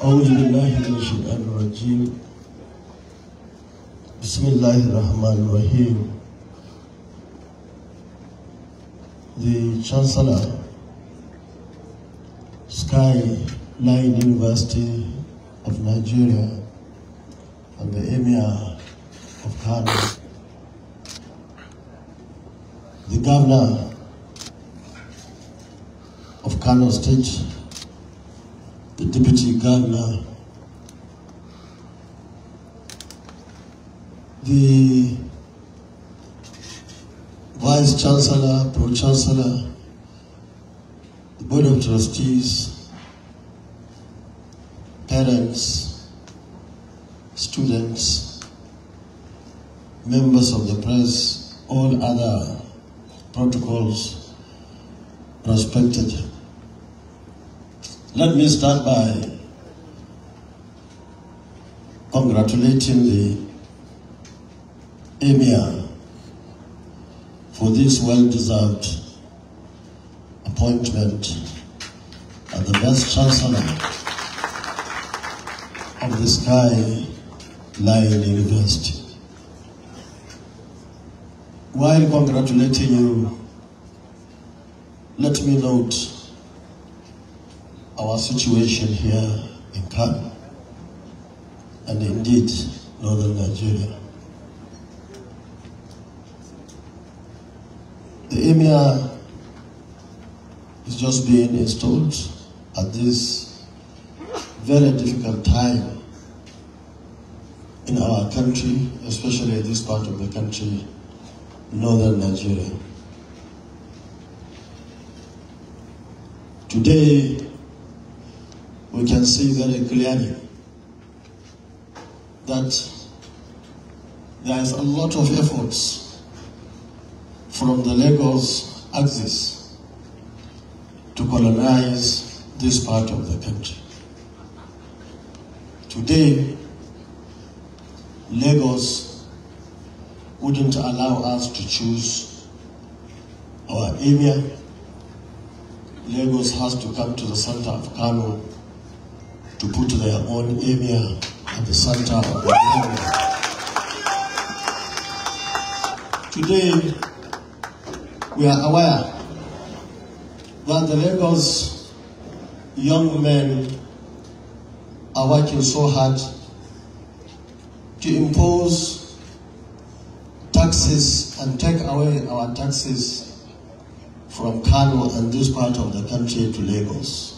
awajen rajim. Bismillahirrahmanirrahim. The Chancellor, Skyline University of Nigeria, and the Emir of Karo, the Governor of Kano State, the Deputy Governor, the Vice Chancellor, Pro-Chancellor, the Board of Trustees, parents, students, members of the press, all other protocols respected. Let me start by congratulating the Emir for this well-deserved appointment as the Vice Chancellor of the Skyline University. While congratulating you, let me note our situation here in Kano and indeed northern Nigeria. The Emir is just being installed at this very difficult time in our country, especially this part of the country, northern Nigeria. Today, we can see very clearly that there is a lot of efforts from the Lagos axis to colonize this part of the country. Today, Lagos wouldn't allow us to choose our emir. Lagos has to come to the center of Kano to put their own emir at the center of the area. Today, we are aware that the Lagos young men are working so hard to impose taxes and take away our taxes from Kano and this part of the country to Lagos.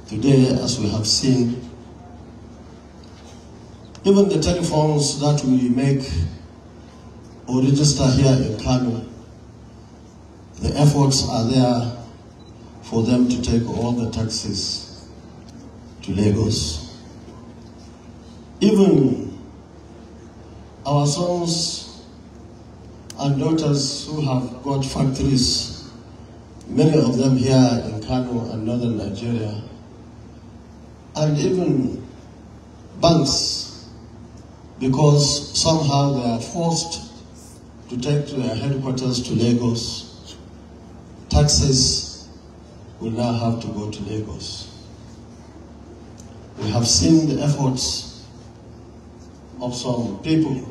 Today, as we have seen, even the telephones that we make or register here in Kano, the efforts are there for them to take all the taxes to Lagos. Even our sons and daughters who have got factories, many of them here in Kano and northern Nigeria, and even banks, because somehow they are forced to take to their headquarters to Lagos, taxes will now have to go to Lagos. We have seen the efforts of some people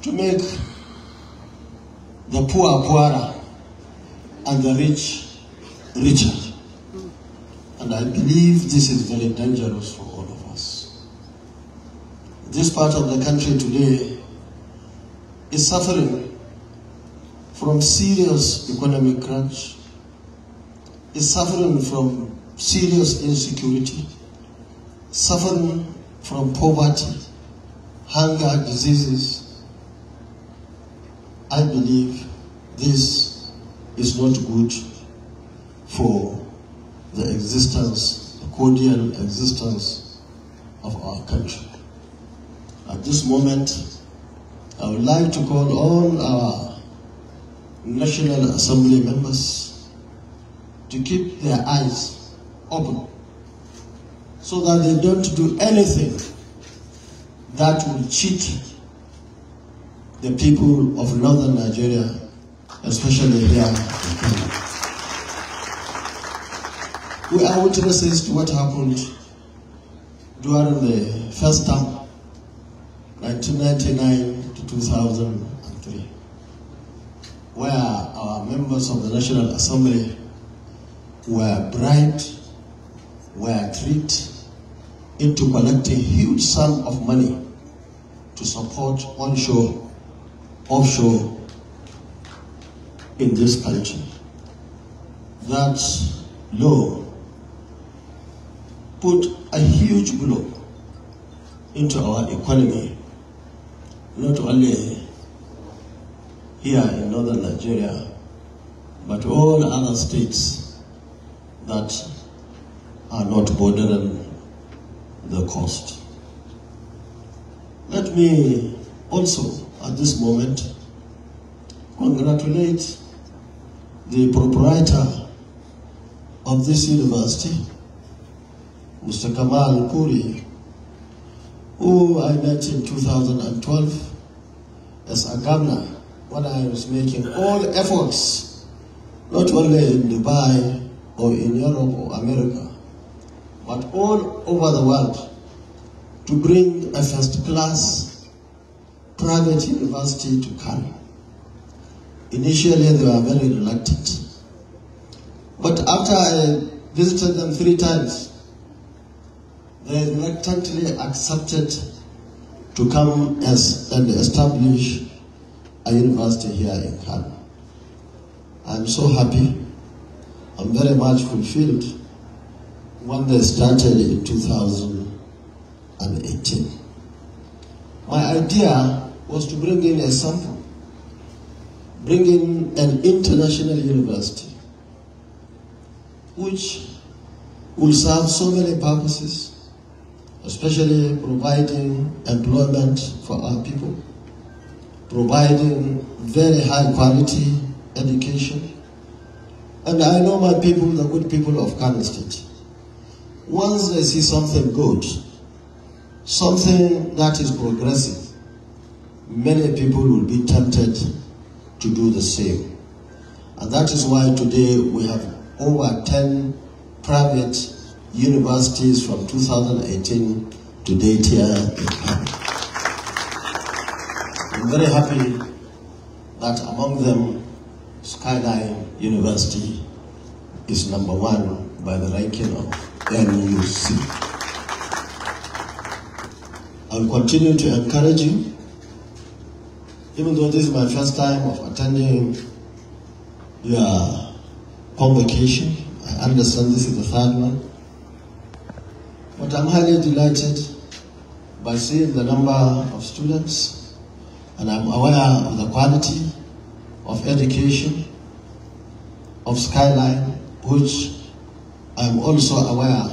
to make the poor poorer and the rich richer. And I believe this is very dangerous for all of us. This part of the country today is suffering from serious economic crunch, is suffering from serious insecurity, suffering from poverty, hunger, diseases. I believe this is not good for the existence, the cordial existence of our country. At this moment, I would like to call on our National Assembly members to keep their eyes open so that they don't do anything that will cheat the people of northern Nigeria, especially here in Kenya. We are witnesses to what happened during the first term, 1999 to 2003, where our members of the National Assembly were bribed, were tricked into collecting huge sum of money to support onshore, offshore in this country. That law put a huge blow into our economy, not only here in northern Nigeria, but all other states that are not bordering the coast. Let me also, at this moment, congratulate the proprietor of this university, Mr. Kamal Kuri, who I met in 2012 as a governor when I was making all efforts, not only in Dubai or in Europe or America, but all over the world, to bring a first-class private university to Kano. Initially, they were very reluctant. But after I visited them 3 times, they reluctantly accepted to come and establish a university here in Kano. I'm so happy. I'm very much fulfilled when they started in 2018. My idea was to bring in a sample, bring in an international university, which will serve so many purposes, especially providing employment for our people, providing very high quality education. And I know my people, the good people of Kano State, once they see something good, something that is progressive, many people will be tempted to do the same. And that is why today we have over 10 private universities from 2018 to date here in Kano. I'm very happy that among them, Skyline University is #1 by the ranking of NUC. I will continue to encourage you, even though this is my first time of attending your convocation. I understand this is the 3rd one. But I'm highly delighted by seeing the number of students, and I'm aware of the quality of education of Skyline, which I'm also aware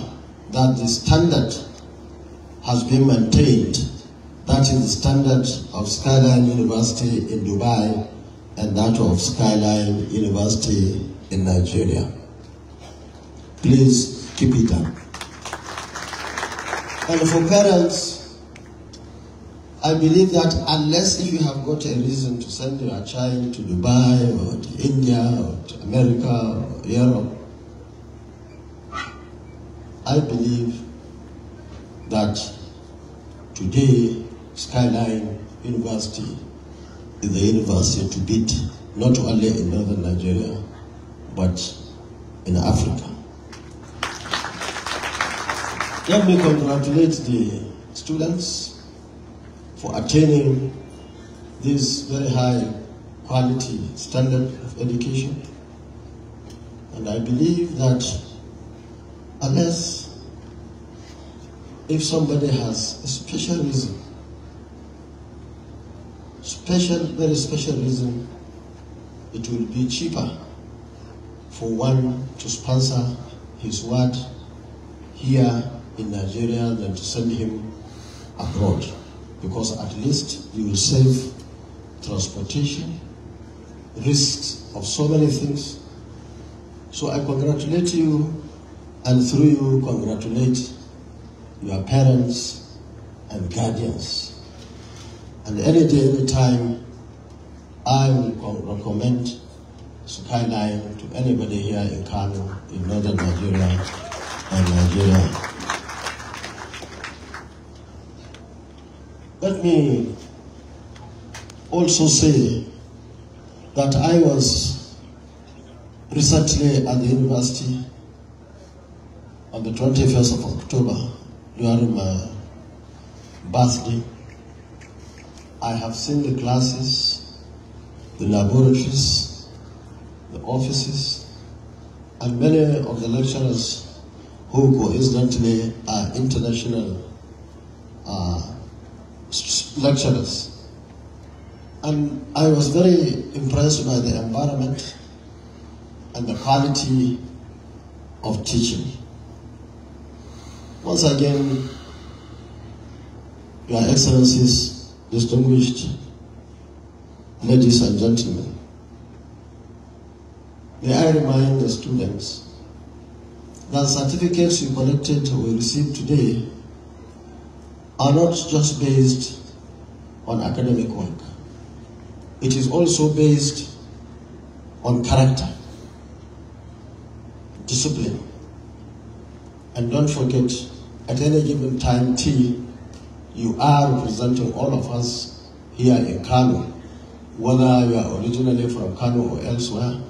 that the standard has been maintained. That is the standard of Skyline University in Dubai and that of Skyline University in Nigeria. Please keep it up. And for parents, I believe that unless if you have got a reason to send your child to Dubai or to India or to America or Europe, I believe that today Skyline University is the university to beat, not only in northern Nigeria, but in Africa. Let me congratulate the students for attaining this very high quality standard of education. And I believe that unless if somebody has a special reason, very special reason, it will be cheaper for one to sponsor his ward here in Nigeria than to send him abroad, because at least you will save transportation, risks of so many things. So I congratulate you, and through you congratulate your parents and guardians. And any day, any time, I will recommend Skyline to anybody here in Kano, in northern Nigeria, and Nigeria. Let me also say that I was recently at the university on the 21st of October during my birthday. I have seen the classes, the laboratories, the offices, and many of the lecturers who coincidentally are international lecturers. And I was very impressed by the environment and the quality of teaching. Once again, Your Excellencies, distinguished ladies and gentlemen, may I remind the students that certificates you collected or received today are not just based on academic work. It is also based on character, discipline, and don't forget, at any given time, you are representing all of us here in Kano, whether you are originally from Kano or elsewhere,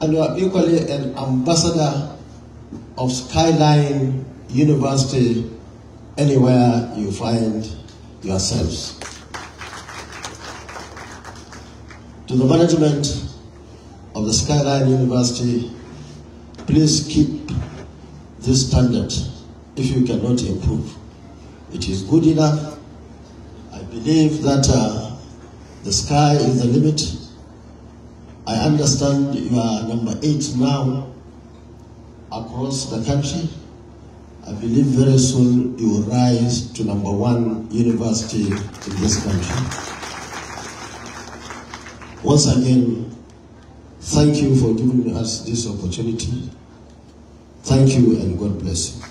and you are equally an ambassador of Skyline University anywhere you find yourselves. To the management of the Skyline University, please keep this standard if you cannot improve. It is good enough. I believe that the sky is the limit. I understand you are number 8 now across the country. I believe very soon you will rise to number 1 university in this country. Once again, thank you for giving us this opportunity. Thank you and God bless you.